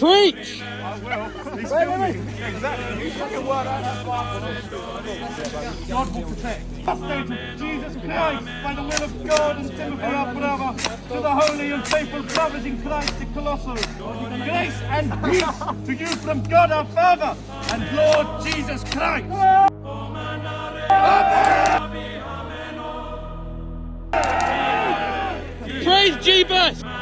Preach! I will. He's filming. Exactly. You take a word out of that. God will protect. State of Jesus Christ, by the will of God and Timothy our brother, to the holy and faithful brothers in Christ the Colossus. Grace and peace to you from God our Father and Lord Jesus Christ. Praise Jeebus!